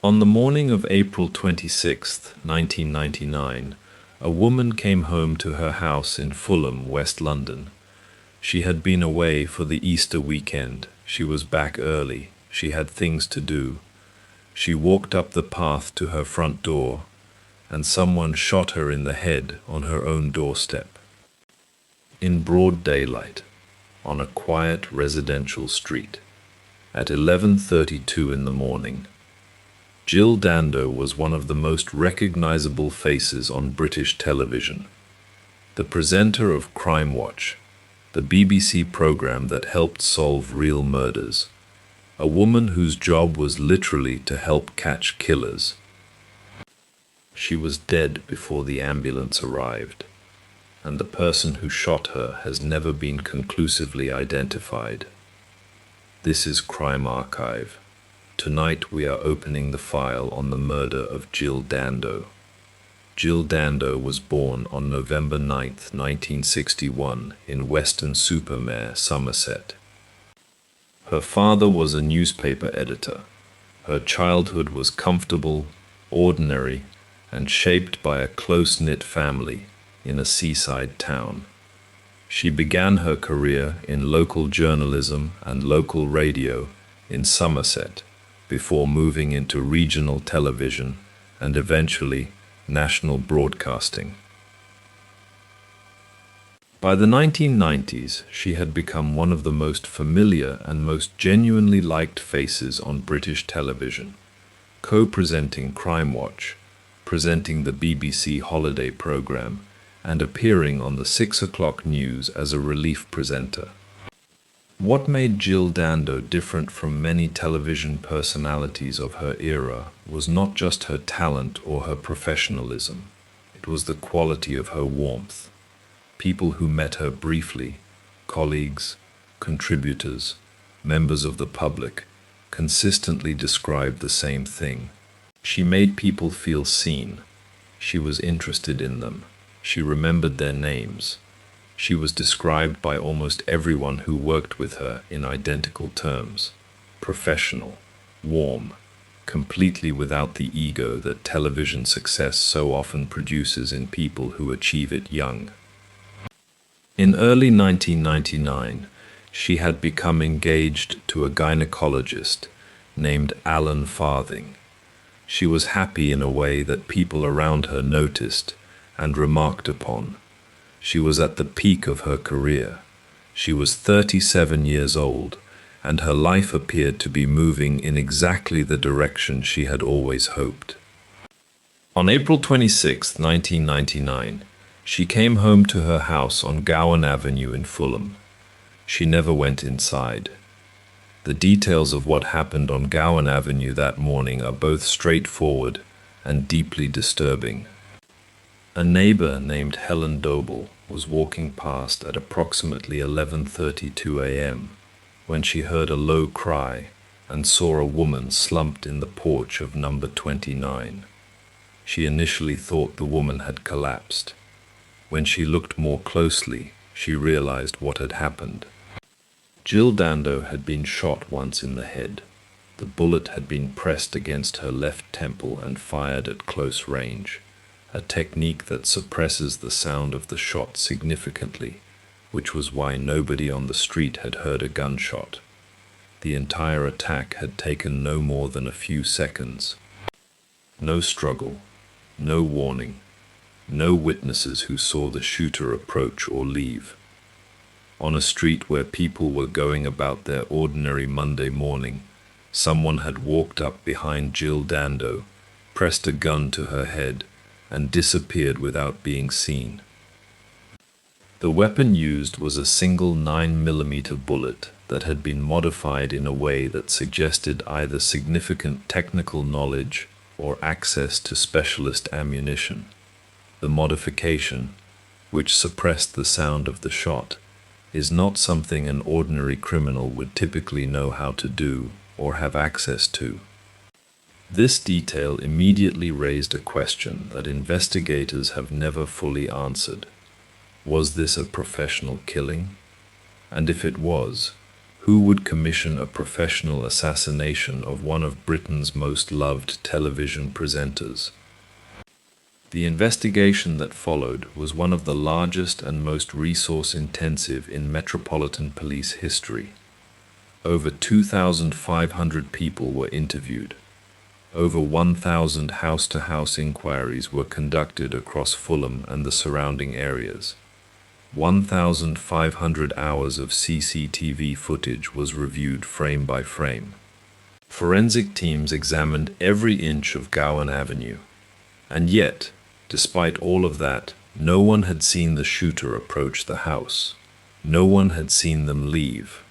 On the morning of April 26, 1999, a woman came home to her house in Fulham, West London. She had been away for the Easter weekend. She was back early. She had things to do. She walked up the path to her front door, and someone shot her in the head on her own doorstep. In broad daylight, on a quiet residential street, at 11:32 in the morning. Jill Dando was one of the most recognizable faces on British television. The presenter of Crime Watch, the BBC program that helped solve real murders. A woman whose job was literally to help catch killers. She was dead before the ambulance arrived, and the person who shot her has never been conclusively identified. This is Crime Archive. Tonight we are opening the file on the murder of Jill Dando. Jill Dando was born on November 9, 1961, in Weston-super-Mare, Somerset. Her father was a newspaper editor. Her childhood was comfortable, ordinary, and shaped by a close-knit family in a seaside town. She began her career in local journalism and local radio in Somerset, before moving into regional television and eventually national broadcasting. By the 1990s, she had become one of the most familiar and most genuinely liked faces on British television, co-presenting Crime Watch, presenting the BBC holiday programme, and appearing on the 6 o'clock news as a relief presenter. What made Jill Dando different from many television personalities of her era was not just her talent or her professionalism. It was the quality of her warmth. People who met her briefly, colleagues, contributors, members of the public, consistently described the same thing. She made people feel seen. She was interested in them. She remembered their names. She was described by almost everyone who worked with her in identical terms: professional, warm, completely without the ego that television success so often produces in people who achieve it young. In early 1999, she had become engaged to a gynecologist named Alan Farthing. She was happy in a way that people around her noticed and remarked upon. She was at the peak of her career. She was 37 years old, and her life appeared to be moving in exactly the direction she had always hoped. On April 26, 1999, she came home to her house on Gowan Avenue in Fulham. She never went inside. The details of what happened on Gowan Avenue that morning are both straightforward and deeply disturbing. A neighbor named Helen Doble was walking past at approximately 11:32 a.m. when she heard a low cry and saw a woman slumped in the porch of number 29. She initially thought the woman had collapsed. When she looked more closely, she realized what had happened. Jill Dando had been shot once in the head. The bullet had been pressed against her left temple and fired at close range, a technique that suppresses the sound of the shot significantly, which was why nobody on the street had heard a gunshot. The entire attack had taken no more than a few seconds. No struggle, no warning, no witnesses who saw the shooter approach or leave. On a street where people were going about their ordinary Monday morning, someone had walked up behind Jill Dando, pressed a gun to her head, and disappeared without being seen. The weapon used was a single 9mm bullet that had been modified in a way that suggested either significant technical knowledge or access to specialist ammunition. The modification, which suppressed the sound of the shot, is not something an ordinary criminal would typically know how to do or have access to. This detail immediately raised a question that investigators have never fully answered. Was this a professional killing? And if it was, Who would commission a professional assassination of one of Britain's most loved television presenters? The investigation that followed was one of the largest and most resource-intensive in Metropolitan Police history. Over 2,500 people were interviewed. Over 1,000 house-to-house inquiries were conducted across Fulham and the surrounding areas. 1,500 hours of CCTV footage was reviewed frame by frame. Forensic teams examined every inch of Gowan Avenue. And yet, despite all of that, no one had seen the shooter approach the house. No one had seen them leave.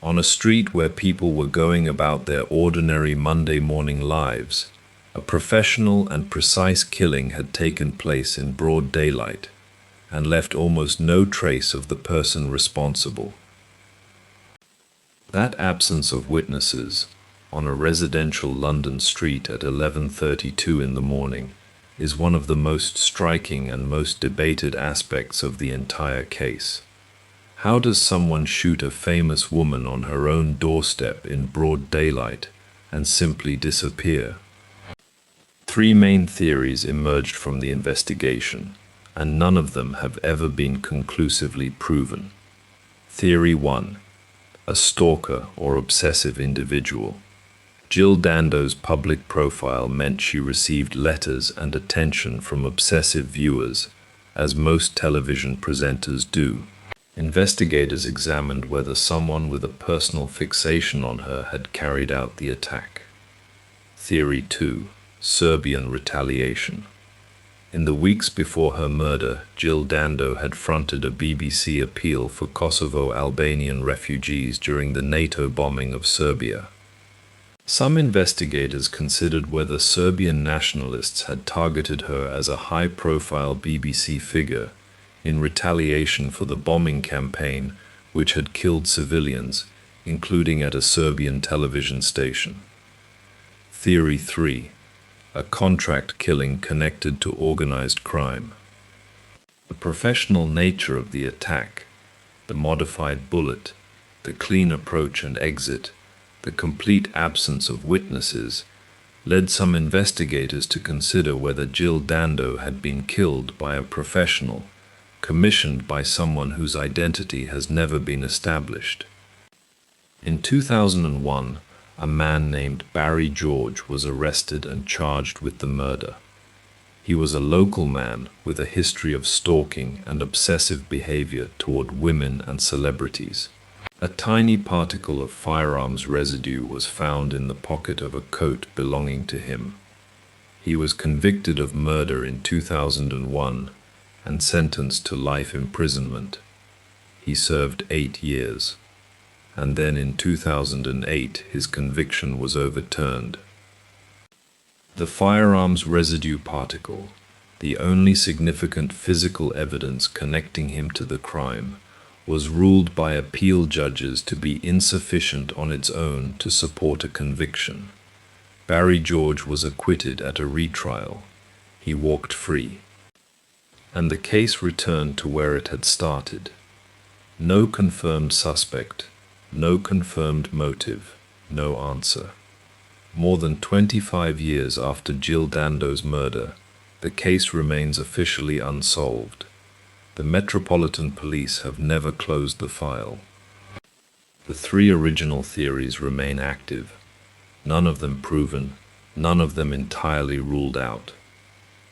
On a street where people were going about their ordinary Monday morning lives, a professional and precise killing had taken place in broad daylight and left almost no trace of the person responsible. That absence of witnesses on a residential London street at 11:32 in the morning is one of the most striking and most debated aspects of the entire case. How does someone shoot a famous woman on her own doorstep in broad daylight and simply disappear? Three main theories emerged from the investigation, and none of them have ever been conclusively proven. Theory 1. A stalker or obsessive individual. Jill Dando's public profile meant she received letters and attention from obsessive viewers, as most television presenters do. Investigators examined whether someone with a personal fixation on her had carried out the attack. Theory 2. Serbian retaliation. In the weeks before her murder, Jill Dando had fronted a BBC appeal for Kosovo Albanian refugees during the NATO bombing of Serbia. Some investigators considered whether Serbian nationalists had targeted her as a high-profile BBC figure in retaliation for the bombing campaign which had killed civilians, including at a Serbian television station. Theory 3. A contract killing connected to organized crime. The professional nature of the attack, the modified bullet, the clean approach and exit, the complete absence of witnesses, led some investigators to consider whether Jill Dando had been killed by a professional, commissioned by someone whose identity has never been established. In 2001, a man named Barry George was arrested and charged with the murder. He was a local man with a history of stalking and obsessive behavior toward women and celebrities. A tiny particle of firearms residue was found in the pocket of a coat belonging to him. He was convicted of murder in 2001 and sentenced to life imprisonment. He served 8 years, and then in 2008 his conviction was overturned. The firearms residue particle, the only significant physical evidence connecting him to the crime, was ruled by appeal judges to be insufficient on its own to support a conviction. Barry George was acquitted at a retrial. He walked free. And the case returned to where it had started. No confirmed suspect, no confirmed motive, no answer. More than 25 years after Jill Dando's murder, the case remains officially unsolved. The Metropolitan Police have never closed the file. The three original theories remain active, none of them proven, none of them entirely ruled out.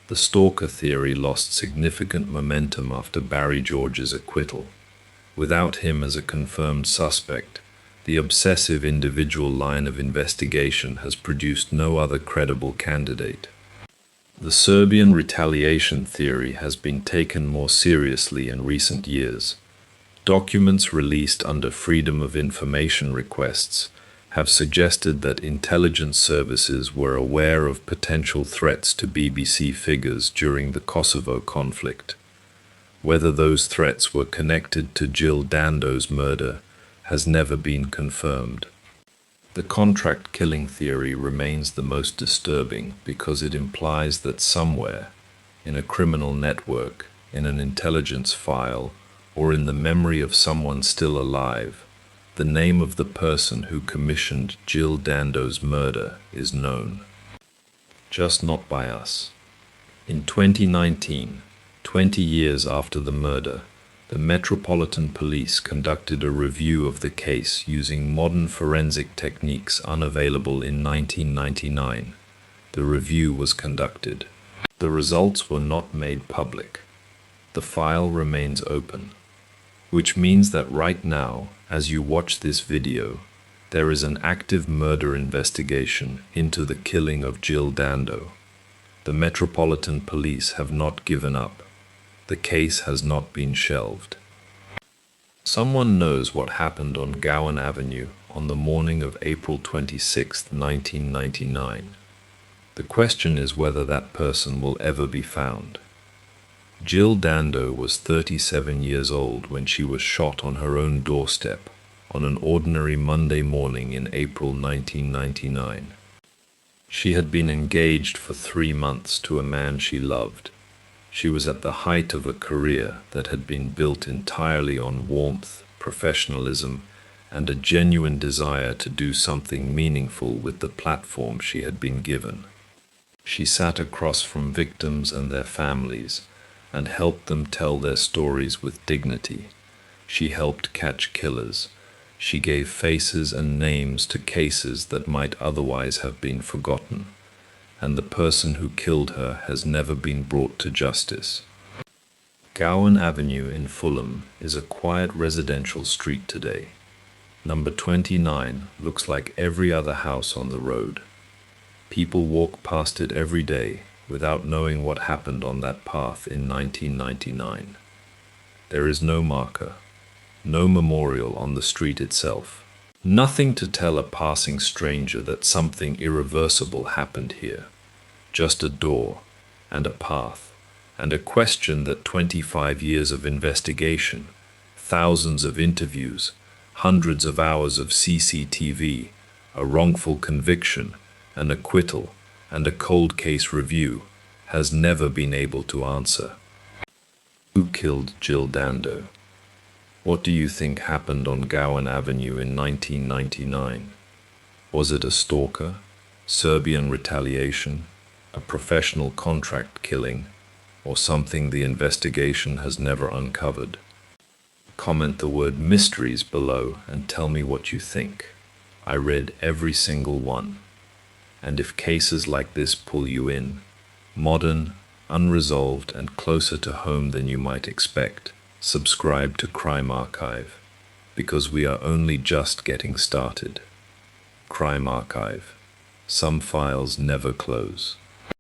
The stalker theory lost significant momentum after Barry George's acquittal. Without him as a confirmed suspect, the obsessive individual line of investigation has produced no other credible candidate. The Serbian retaliation theory has been taken more seriously in recent years. Documents released under Freedom of Information requests have suggested that intelligence services were aware of potential threats to BBC figures during the Kosovo conflict. Whether those threats were connected to Jill Dando's murder has never been confirmed. The contract killing theory remains the most disturbing because it implies that somewhere, in a criminal network, in an intelligence file, or in the memory of someone still alive, the name of the person who commissioned Jill Dando's murder is known, just not by us. In 2019, 20 years after the murder, the Metropolitan Police conducted a review of the case using modern forensic techniques unavailable in 1999. The review was conducted. The results were not made public. The file remains open, which means that right now, as you watch this video, there is an active murder investigation into the killing of Jill Dando. The Metropolitan Police have not given up. The case has not been shelved. Someone knows what happened on Gowan Avenue on the morning of April 26, 1999. The question is whether that person will ever be found. Jill Dando was 37 years old when she was shot on her own doorstep on an ordinary Monday morning in April 1999. She had been engaged for 3 months to a man she loved. She was at the height of a career that had been built entirely on warmth, professionalism, and a genuine desire to do something meaningful with the platform she had been given. She sat across from victims and their families and helped them tell their stories with dignity. She helped catch killers. She gave faces and names to cases that might otherwise have been forgotten, and the person who killed her has never been brought to justice. Gowan Avenue in Fulham is a quiet residential street today. Number 29 looks like every other house on the road. People walk past it every day without knowing what happened on that path in 1999. There is no marker, no memorial on the street itself. Nothing to tell a passing stranger that something irreversible happened here. Just a door, and a path, and a question that 25 years of investigation, thousands of interviews, hundreds of hours of CCTV, a wrongful conviction, an acquittal, and a cold case review has never been able to answer. Who killed Jill Dando? What do you think happened on Gowan Avenue in 1999? Was it a stalker, Serbian retaliation, a professional contract killing, or something the investigation has never uncovered? Comment the word mysteries below and tell me what you think. I read every single one. And if cases like this pull you in, modern, unresolved, and closer to home than you might expect, subscribe to Crime Archive, because we are only just getting started. Crime Archive. Some files never close.